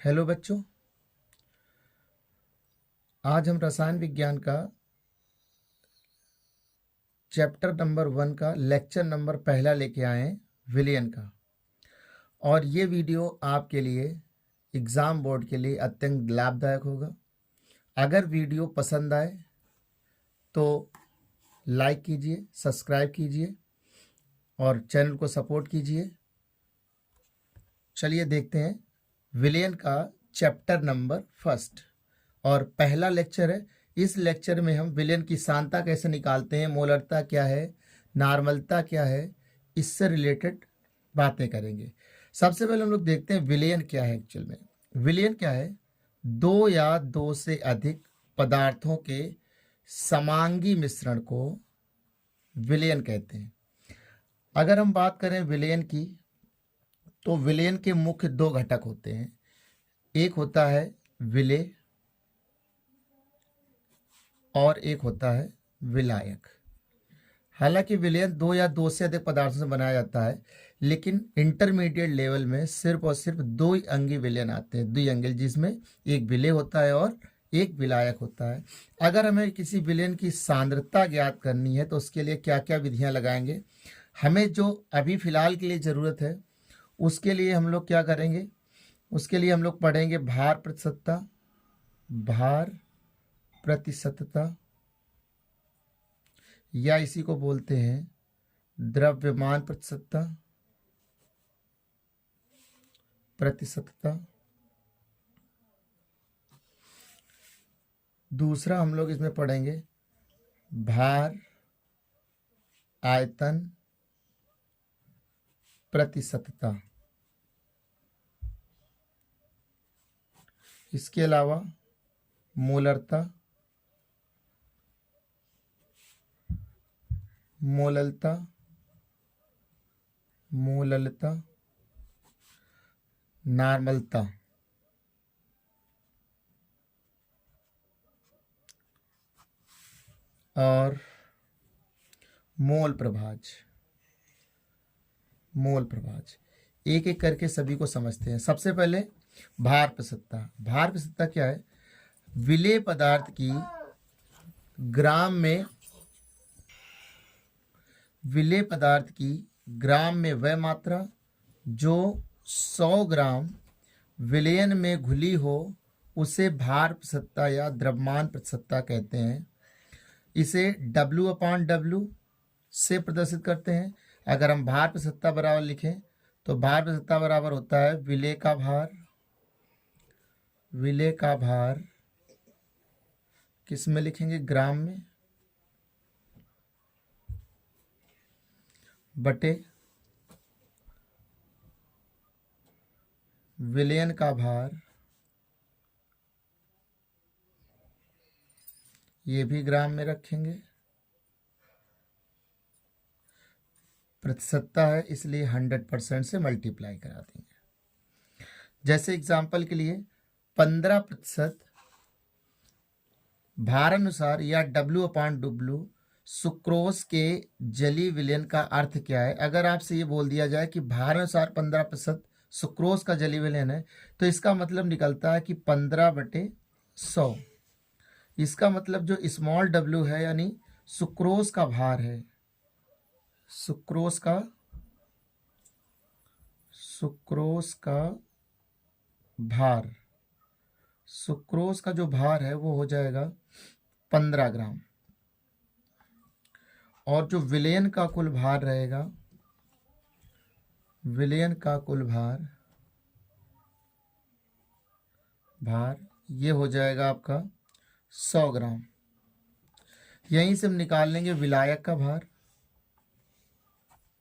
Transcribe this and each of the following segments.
Hello बच्चों, आज हम रसायन विज्ञान का चैप्टर नंबर 1 का लेक्चर नंबर पहला लेके आए हैं, विलयन का। और ये वीडियो आपके लिए एग्ज़ाम बोर्ड के लिए अत्यंत लाभदायक होगा। अगर वीडियो पसंद आए तो लाइक कीजिए, सब्सक्राइब कीजिए और चैनल को सपोर्ट कीजिए। चलिए देखते हैं विलयन का चैप्टर नंबर फर्स्ट और पहला लेक्चर है। इस लेक्चर में हम विलयन की सांद्रता कैसे निकालते हैं, मोलरता क्या है, नॉर्मलता क्या है, इससे रिलेटेड बातें करेंगे। सबसे पहले हम लोग देखते हैं विलयन क्या है। एक्चुअल में विलयन क्या है? दो या दो से अधिक पदार्थों के समांगी मिश्रण को विलयन कहते हैं। अगर हम बात करें विलयन की, तो विलयन के मुख्य दो घटक होते हैं। एक होता है विलेय और एक होता है विलायक। हालांकि विलयन दो या दो से अधिक पदार्थों से बनाया जाता है, लेकिन इंटरमीडिएट लेवल में सिर्फ और सिर्फ दो ही अंगी विलयन आते हैं, द्विअंगी, जिसमें एक विलेय होता है और एक विलायक होता है। अगर हमें किसी विलयन की सांद्रता ज्ञात करनी है तो उसके लिए क्या क्या विधियां लगाएंगे, हमें जो अभी फिलहाल के लिए ज़रूरत है उसके लिए हम लोग क्या करेंगे, उसके लिए हम लोग पढ़ेंगे भार प्रतिशतता, भार प्रतिशतता, या इसी को बोलते हैं द्रव्यमान प्रतिशतता, प्रतिशतता। दूसरा हम लोग इसमें पढ़ेंगे भार आयतन प्रतिशतता। इसके अलावा मोलरता, मोललता, मोललता, नॉर्मलता और मोल प्रभाज। मोल प्रभाज एक एक करके सभी को समझते हैं। सबसे पहले भार प्रतिशतता। भार प्रतिशतता क्या है? विलेय पदार्थ की ग्राम में, विलेय पदार्थ की ग्राम में वह मात्रा जो 100 ग्राम विलयन में घुली हो उसे भार प्रतिशतता या द्रव्यमान प्रतिशतता कहते हैं। इसे W/W से प्रदर्शित करते हैं। अगर हम भार प्रतिशतता बराबर लिखें तो भार प्रतिशतता बराबर होता है विलेय का भार, विलेय का भार किस में लिखेंगे? ग्राम में, बटे विलयन का भार, ये भी ग्राम में रखेंगे। प्रतिशतता है इसलिए 100% से मल्टीप्लाई करा देंगे। जैसे एग्जाम्पल के लिए 15% भार अनुसार या W/W सुक्रोज के जलीय विलयन का अर्थ क्या है? अगर आपसे ये बोल दिया जाए कि भार अनुसार 15% सुक्रोज का जलीय विलयन है, तो इसका मतलब निकलता है कि 15/100। इसका मतलब जो स्मॉल w है यानी सुक्रोज का भार है, सुक्रोज का भार, सुक्रोज का जो भार है वो हो जाएगा 15 ग्राम। और जो विलयन का कुल भार रहेगा, विलयन का कुल भार ये हो जाएगा आपका 100 ग्राम। यहीं से हम निकाल लेंगे विलायक का भार।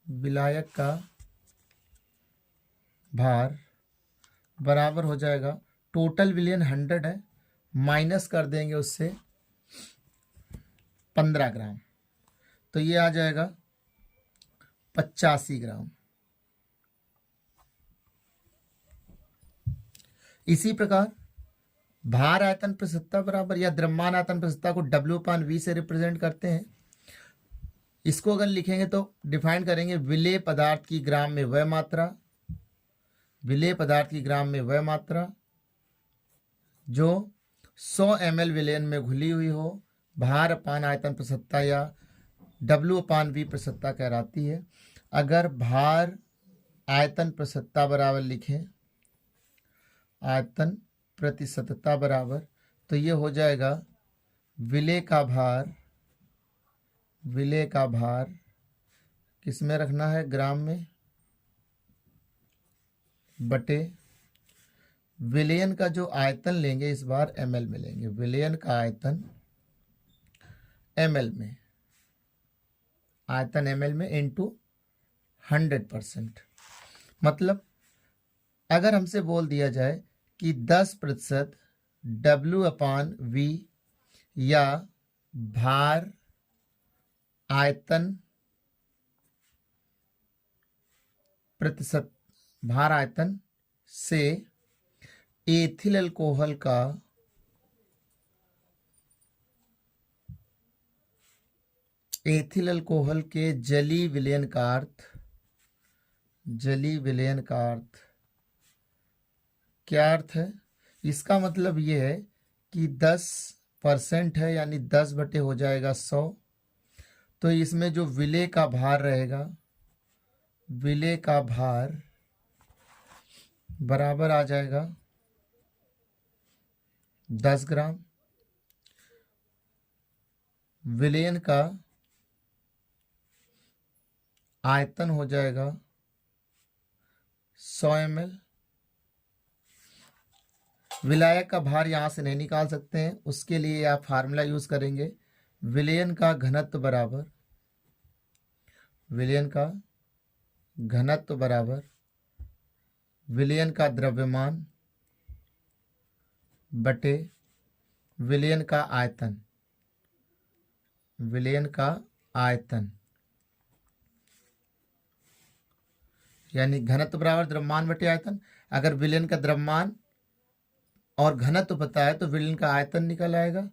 विलायक का भार बराबर हो जाएगा, टोटल विलयन 100 है, माइनस कर देंगे उससे 15 ग्राम, तो ये आ जाएगा 85 ग्राम। इसी प्रकार भार आयतन प्रतिशतता बराबर या द्रव्यमान आयतन प्रतिशतता को W/V से रिप्रेजेंट करते हैं। इसको अगर लिखेंगे तो डिफाइन करेंगे विलेय पदार्थ की ग्राम में वह मात्रा, विलेय पदार्थ की ग्राम में वह मात्रा जो 100 ml विलयन में घुली हुई हो, भार अपान आयतन प्रसत्ता या W/V प्रसत्ता कहलाती है। अगर भार आयतन प्रसत्ता बराबर लिखें, आयतन प्रतिशतता बराबर, तो ये हो जाएगा विलेय का भार किस में रखना है, ग्राम में, बटे विलयन का जो आयतन लेंगे इस बार ml में लेंगे, विलयन का आयतन ml में, आयतन ml में इंटू 100%। मतलब अगर हमसे बोल दिया जाए कि 10% W/V या भार आयतन प्रतिशत, भार आयतन से एथिल अल्कोहल के जलीय विलयन का अर्थ क्या अर्थ है? इसका मतलब ये है कि 10% है, यानी 10 बटे हो जाएगा 100, तो इसमें जो विलेय का भार रहेगा, विलेय का भार बराबर आ जाएगा 10 ग्राम। विलयन का आयतन हो जाएगा 100 ml। विलायक का भार यहाँ से नहीं निकाल सकते हैं, उसके लिए आप फार्मूला यूज करेंगे, विलयन का घनत्व बराबर विलयन का द्रव्यमान बटे विलयन का आयतन, यानी घनत्व बराबर द्रव्यमान बटे आयतन। अगर विलयन का द्रव्यमान और घनत्व पता है तो विलयन का आयतन निकल आएगा,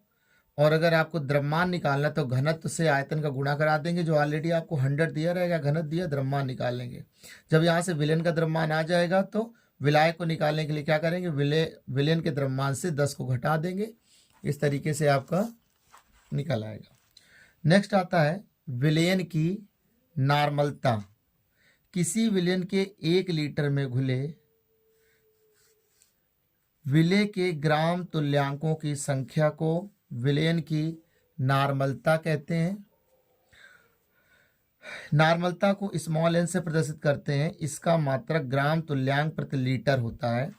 और अगर आपको द्रव्यमान निकालना तो घनत्व से आयतन का गुणा करा देंगे, जो ऑलरेडी आपको 100 दिया रहेगा, घनत्व दिया, द्रव्यमान निकाल लेंगे। जब यहाँ से विलयन का द्रव्यमान आ जाएगा तो विलायक को निकालने के लिए क्या करेंगे, विलयन के द्रव्यमान से 10 को घटा देंगे, इस तरीके से आपका निकल आएगा। नेक्स्ट आता है विलयन की नॉर्मलता। किसी विलयन के 1 लीटर में घुले विलेय के ग्राम तुल्यांकों की संख्या को विलयन की नॉर्मलता कहते हैं। नॉर्मलता को स्मॉल n से प्रदर्शित करते हैं, इसका मात्रक ग्राम तुल्यांक प्रति लीटर होता है।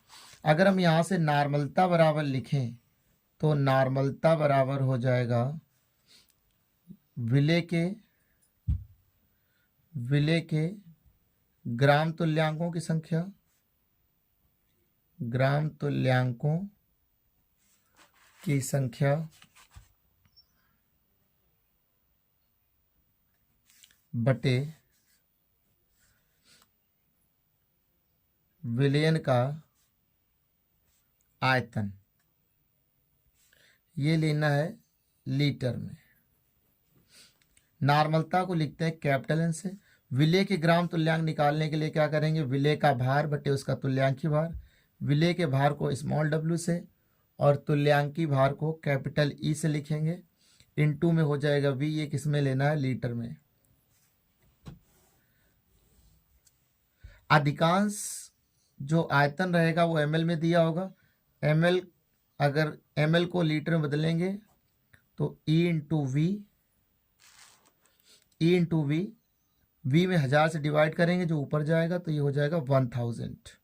अगर हम यहाँ से नॉर्मलता बराबर लिखें तो नॉर्मलता बराबर हो जाएगा विलेय के ग्राम तुल्यांकों की संख्या, ग्राम तुल्यांकों की संख्या बटे विलयन का आयतन, ये लेना है लीटर में। नॉर्मलता को लिखते हैं कैपिटल एन से। विलेय के ग्राम तुल्यांक निकालने के लिए क्या करेंगे, विलेय का भार बटे उसका तुल्यांकी भार, विलेय के भार को स्मॉल w से और तुल्यांकी भार को कैपिटल E से लिखेंगे, इनटू में हो जाएगा v, ये किस में लेना है, लीटर में। अधिकांश जो आयतन रहेगा वो ml में दिया होगा, ml, अगर ml को लीटर में बदलेंगे तो E इंटू वी, v में 1000 से डिवाइड करेंगे, जो ऊपर जाएगा तो ये हो जाएगा 1000।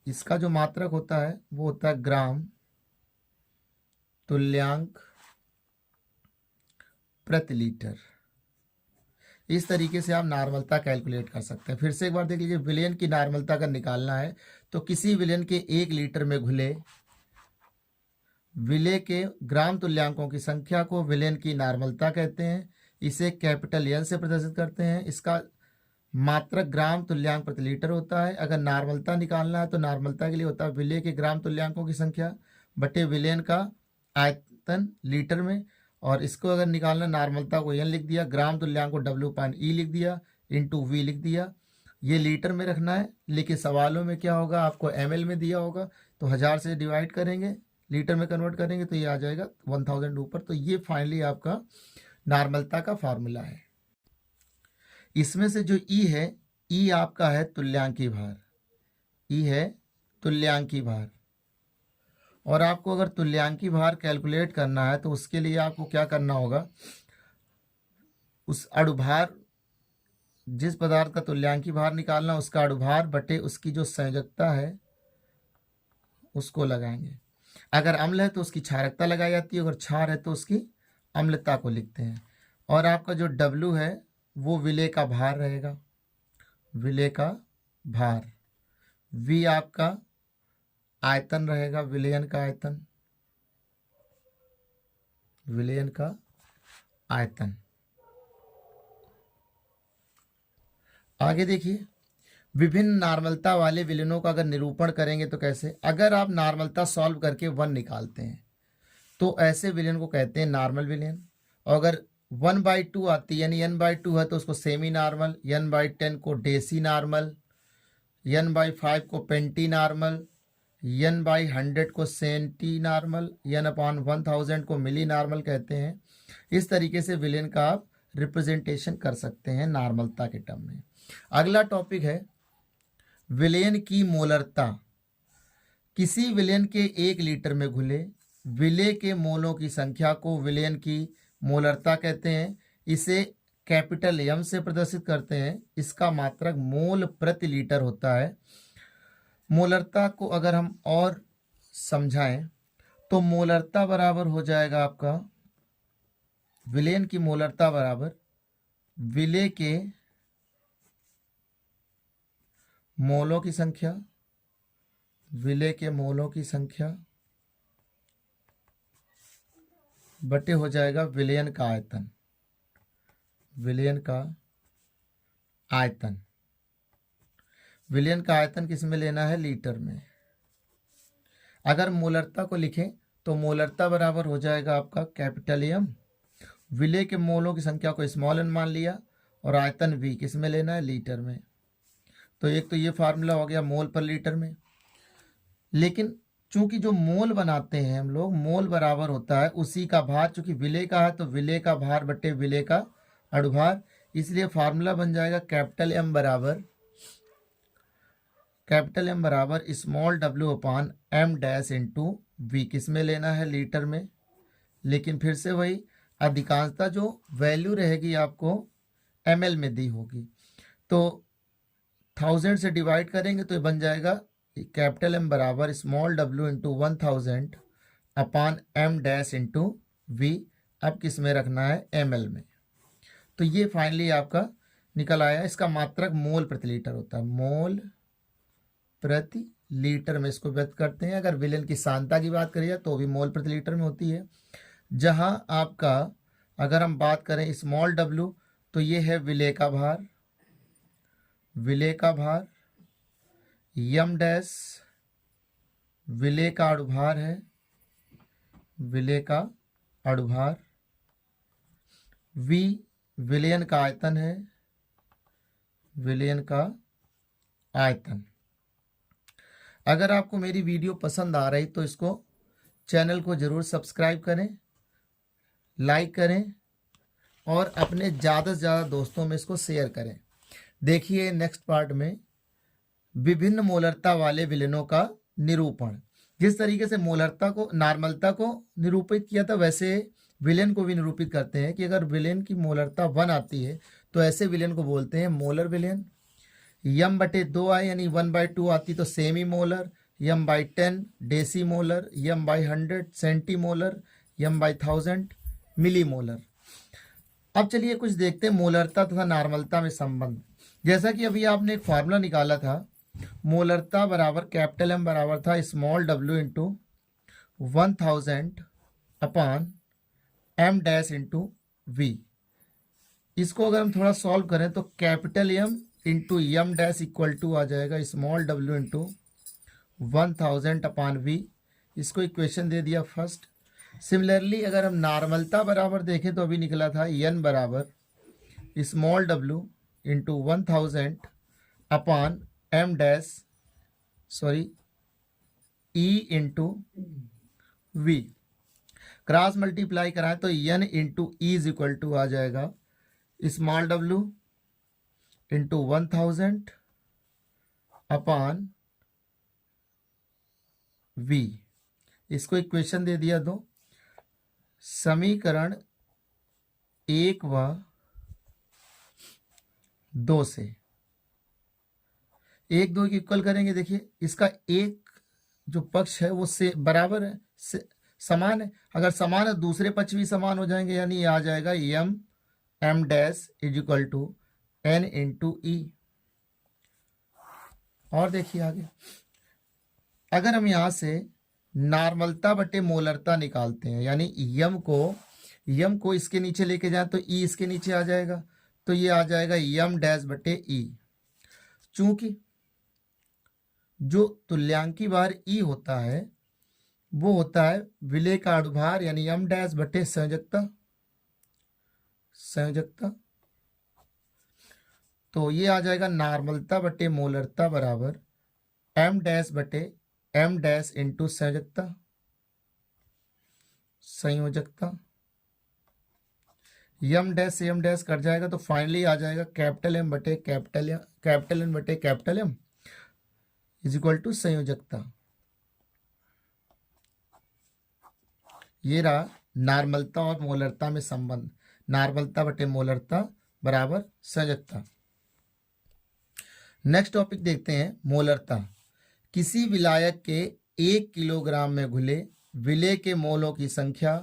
इसका जो मात्रक होता है वो होता है ग्राम तुल्यांक प्रति लीटर। इस तरीके से आप नॉर्मलता कैलकुलेट कर सकते हैं। फिर से एक बार देख लीजिए, विलयन की नॉर्मलता का निकालना है तो किसी विलयन के 1 लीटर में घुले विलेय के ग्राम तुल्यांकों की संख्या को विलयन की नॉर्मलता कहते हैं। इसे कैपिटल N से प्रदर्शित करते हैं। इसका मात्रक ग्राम तुल्यांक प्रति लीटर होता है। अगर नॉर्मलता निकालना है तो नॉर्मलता के लिए होता है विलेय के ग्राम तुल्यांकों की संख्या बटे विलयन का आयतन लीटर में, और इसको अगर निकालना, नॉर्मलता को N लिख दिया, ग्राम तुल्यांक को W/E लिख दिया, इंटू V लिख दिया। ये लीटर में रखना है, लेकिन सवालों में क्या होगा, आपको ml में दिया होगा, तो 1000 से डिवाइड करेंगे, लीटर में कन्वर्ट करेंगे तो ये आ जाएगा 1000 ऊपर। तो ये फाइनली आपका नॉर्मलता का फार्मूला है। इसमें से जो ई है, ई आपका है तुल्यांकी भार, ई है तुल्यांकी भार। और आपको अगर तुल्यांकी भार कैलकुलेट करना है तो उसके लिए आपको क्या करना होगा, उस अणुभार, जिस पदार्थ का तुल्यांकी भार निकालना, उसका अणुभार बटे उसकी जो संयोजकता है उसको लगाएंगे। अगर अम्ल है तो उसकी क्षारकता लगाई जाती है, अगर क्षार है तो उसकी अम्लता को लिखते हैं। और आपका जो W है वो विलेय का भार रहेगा, विलेय का भार। V आपका आयतन रहेगा, विलयन का आयतन, विलयन का आयतन। आगे देखिए, विभिन्न नॉर्मलता वाले विलयनों का अगर निरूपण करेंगे तो कैसे, अगर आप नॉर्मलता सॉल्व करके 1 निकालते हैं तो ऐसे विलयन को कहते हैं नॉर्मल विलयन। और अगर 1/2 आती है, यानी n/2 है, तो उसको सेमी नॉर्मल, n/10 को डेसी नॉर्मल, n/5 को पेंटी नॉर्मल, n/100 को सेंटी नॉर्मल, n/1000 को मिली नॉर्मल कहते हैं। इस तरीके से विलयन का आप रिप्रेजेंटेशन कर सकते हैं नॉर्मलता के टर्म में। अगला टॉपिक है विलयन की मोलरता। किसी विलयन के 1 लीटर में घुले विलेय के मोलों की संख्या को विलयन की मोलरता कहते हैं। इसे कैपिटल M से प्रदर्शित करते हैं। इसका मात्रक मोल प्रति लीटर होता है। मोलरता को अगर हम और समझाएं तो मोलरता बराबर हो जाएगा आपका, विलयन की मोलरता बराबर विलेय के मोलों की संख्या, विलेय के मोलों की संख्या बटे हो जाएगा विलयन का आयतन, विलयन का आयतन। विलयन का आयतन किस में लेना है, लीटर में। अगर मोलरता को लिखें तो मोलरता बराबर हो जाएगा आपका कैपिटल M, विलेय के मोलों की संख्या को स्मॉल n मान लिया, और आयतन V किस में लेना है, लीटर में। तो एक तो ये फार्मूला हो गया मोल पर लीटर में। लेकिन चूंकि जो मोल बनाते हैं हम लोग, मोल बराबर होता है उसी का भार। चूंकि विलेय का है तो विलेय का भार बटे विलेय का अणुभार, इसलिए फार्मूला बन जाएगा कैपिटल M बराबर स्मॉल w अपान m डैश इंटू V। किस में लेना है, लीटर में। लेकिन फिर से वही, अधिकांशता जो वैल्यू रहेगी आपको ml में दी होगी, तो 1000 से डिवाइड करेंगे तो ये बन जाएगा कैपिटल M बराबर small w into 1000 upon m dash into V। अब किस में रखना है, ml में। तो ये फाइनली आपका निकल आया। इसका मात्रक मोल प्रति लीटर होता है, मोल प्रति लीटर में इसको व्यक्त करते हैं। अगर विलयन की सांद्रता की बात करिए तो भी मोल प्रति लीटर में होती है। जहां आपका अगर हम बात करें स्मॉल w, तो ये है विलेय का भार, विलेय का भार, m डैश विलेय का अणुभार है, विलेय का अणुभार, V विलयन का आयतन है, विलयन का आयतन। अगर आपको मेरी वीडियो पसंद आ रही तो इसको चैनल को ज़रूर सब्सक्राइब करें, लाइक करें और अपने ज़्यादा से ज़्यादा दोस्तों में इसको शेयर करें। देखिए नेक्स्ट पार्ट में विभिन्न मोलरता वाले विलयनों का निरूपण। जिस तरीके से मोलरता को, नॉर्मलता को निरूपित किया था, वैसे विलयन को भी निरूपित करते हैं कि अगर विलयन की मोलरता 1 आती है तो ऐसे विलयन को बोलते हैं मोलर विलयन। m/2 आए यानी 1/2 आती तो semi molar, m/10 deci molar, m/100 centi molar, m/1000 milli molar. अब चलिए कुछ देखते हैं मोलरता तथा नॉर्मलता में संबंध। जैसा कि अभी आपने एक फार्मूला निकाला था, मोलरता बराबर कैपिटल M बराबर था small w into 1000 upon m dash into V। इसको अगर हम थोड़ा सॉल्व करें तो capital M into m dash equal to आ जाएगा small w into 1000 upon V। इसको इक्वेशन दे दिया फर्स्ट। सिमिलरली अगर हम नॉर्मलता बराबर देखें तो अभी निकला था n बराबर small w into 1000 upon M dash E into V. Cross multiply कराएं तो N into E is equal to आ जाएगा small W into 1000 upon V. इसको इक्वेशन दे दिया दो, समीकरण 1 व 2 से 1 2 की इक्वल करेंगे। देखिए इसका एक जो पक्ष है वो से बराबर है, समान है। अगर समान है दूसरे पक्ष भी समान हो जाएंगे, यानी ये आ जाएगा M dash is equal to N into E. और देखिए आगे, अगर हम यहां से नॉर्मलता बटे मोलरता निकालते हैं, यानी यम को इसके नीचे लेके जाए तो ई इसके नीचे आ जाएगा, तो ये आ जाएगा यम डैश बटे ई। चूंकि जो तुल्यांकी भार ई होता है वो होता है विलेय का अनुभार, यानी यम डैश बटे संयोजकता। तो ये आ जाएगा नॉर्मलता बटे मोलरता बराबर एम डैश बटे एम डैश इंटू संयोजकता। यम डैश से यम डैश कट जाएगा तो फाइनली आ जाएगा कैपिटल एम बटे capital M is equal to संयोजकता। ये रहा नॉर्मलता और मोलरता में संबंध, नॉर्मलता बटे मोलरता बराबर संयोजकता। नेक्स्ट टॉपिक देखते हैं मोलरता। किसी विलायक के 1 किलोग्राम में घुले विलेय के मोलों की संख्या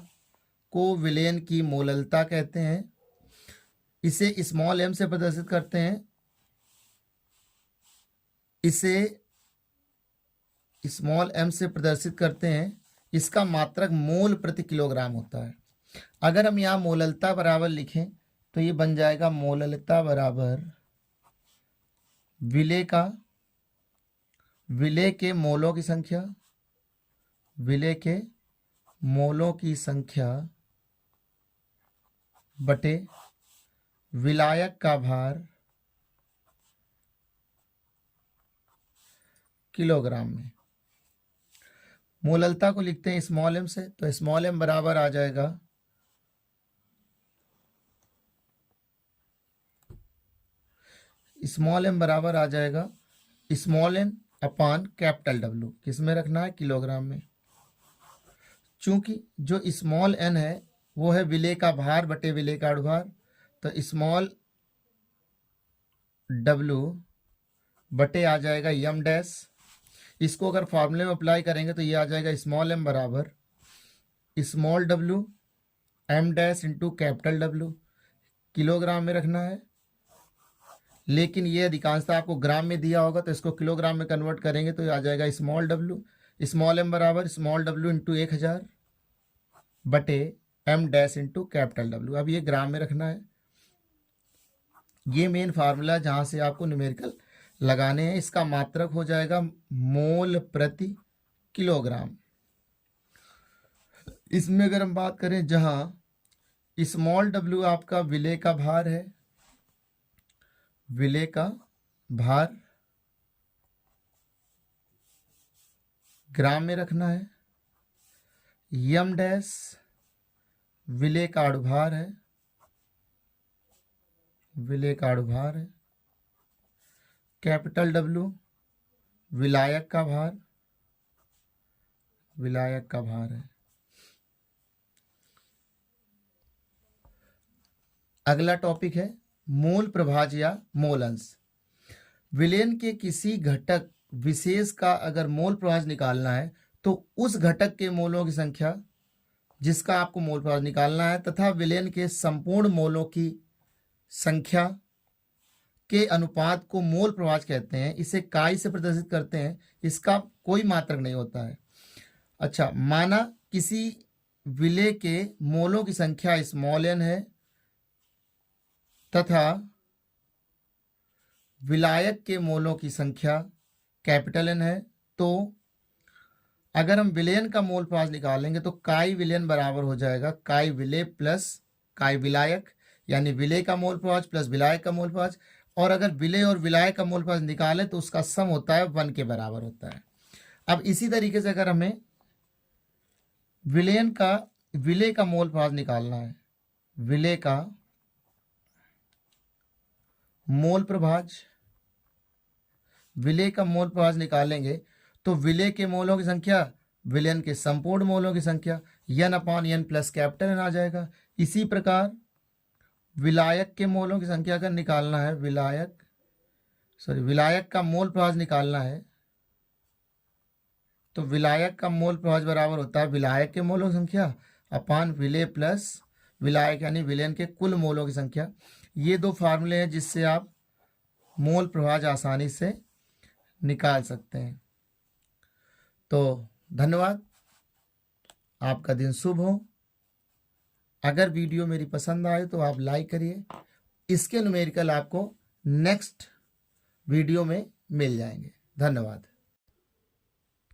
को विलयन की मोललता कहते हैं। इसे स्मॉल एम से प्रदर्शित करते हैं, इसका मात्रक मोल प्रति किलोग्राम होता है। अगर हम यहाँ मोललता बराबर लिखें तो ये बन जाएगा मोललता बराबर विलेय के मोलों की संख्या बटे विलायक का भार किलोग्राम में। मोललता को लिखते हैं स्मॉल एम से, तो स्मॉल एम बराबर आ जाएगा small N upon capital W. किस में रखना है? किलोग्राम में। चूंकि जो स्मॉल एन है वो है विलेय का भार बटे विलेय का अनुभार, तो स्मॉल डब्ल्यू बटे आ जाएगा यम डैश। इसको अगर फॉर्मूले में अप्लाई करेंगे तो ये आ जाएगा स्मॉल एम बराबर small W M dash into capital W. Kilogram में रखना है, लेकिन ये अधिकांशतः आपको ग्राम में दिया होगा, तो इसको किलोग्राम में कन्वर्ट करेंगे तो ये आ जाएगा स्मॉल एम बराबर स्मॉल डब्ल्यू इंटू 1000 बटे M dash into capital W. अब ये ग्राम में रखना है। ये मेन फार्मूला जहाँ से आपको न्यूमेरिकल लगाने हैं। इसका मात्रक हो जाएगा मोल प्रति किलोग्राम। इसमें अगर हम बात करें जहाँ स्मॉल डब्ल्यू आपका विलेय का भार है, विलेय का भार ग्राम में रखना है, यम डैश विलेय का अनुभार है, कैपिटल डब्ल्यू विलायक का भार है। अगला टॉपिक है मोल प्रभाज या मोल अंश। विलयन के किसी घटक विशेष का अगर मोल प्रभाज निकालना है तो उस घटक के मोलों की संख्या जिसका आपको मोल प्रभाज निकालना है तथा विलयन के संपूर्ण मोलों की संख्या के अनुपात को मोल प्रभाज कहते हैं। इसे काई से प्रदर्शित करते हैं, इसका कोई मात्रक नहीं होता है। अच्छा, माना किसी विलेय के मोलों की संख्या स्मॉल एन है तथा विलायक के मोलों की संख्या कैपिटल एन है, तो अगर हम विलयन का मोल प्रभाज निकालेंगे तो काई विलयन बराबर हो जाएगा काई विलेय प्लस काई विलायक, यानी विलेय का मोल प्रभाज प्लस विलायक का मोल प्रभाज। और अगर विलेय और विलायक का मोल प्रभाज निकाले तो उसका सम होता है 1 के बराबर होता है। अब इसी तरीके से अगर हमें विलेय का मोल प्रभाज निकालना है, विलेय का मोल प्रभाज, विलेय का मोल प्रभाज निकालेंगे तो विलेय के मोलों की संख्या विलयन के संपूर्ण मोलों की संख्या n/n प्लस कैपिटल N आ जाएगा। इसी प्रकार विलायक के मोलों की संख्या अगर निकालना है, विलायक का मोल प्रभाज निकालना है तो विलायक का मोल प्रभाज बराबर होता है विलायक के मोलों की संख्या अपान विलेय प्लस विलायक यानी विलयन के कुल मोलों की संख्या। ये दो फार्मूले हैं जिससे आप मोल प्रभाज आसानी से निकाल सकते हैं। तो धन्यवाद, आपका दिन शुभ हो। अगर वीडियो मेरी पसंद आए तो आप लाइक करिए। इसके न्यूमेरिकल आपको नेक्स्ट वीडियो में मिल जाएंगे। धन्यवाद।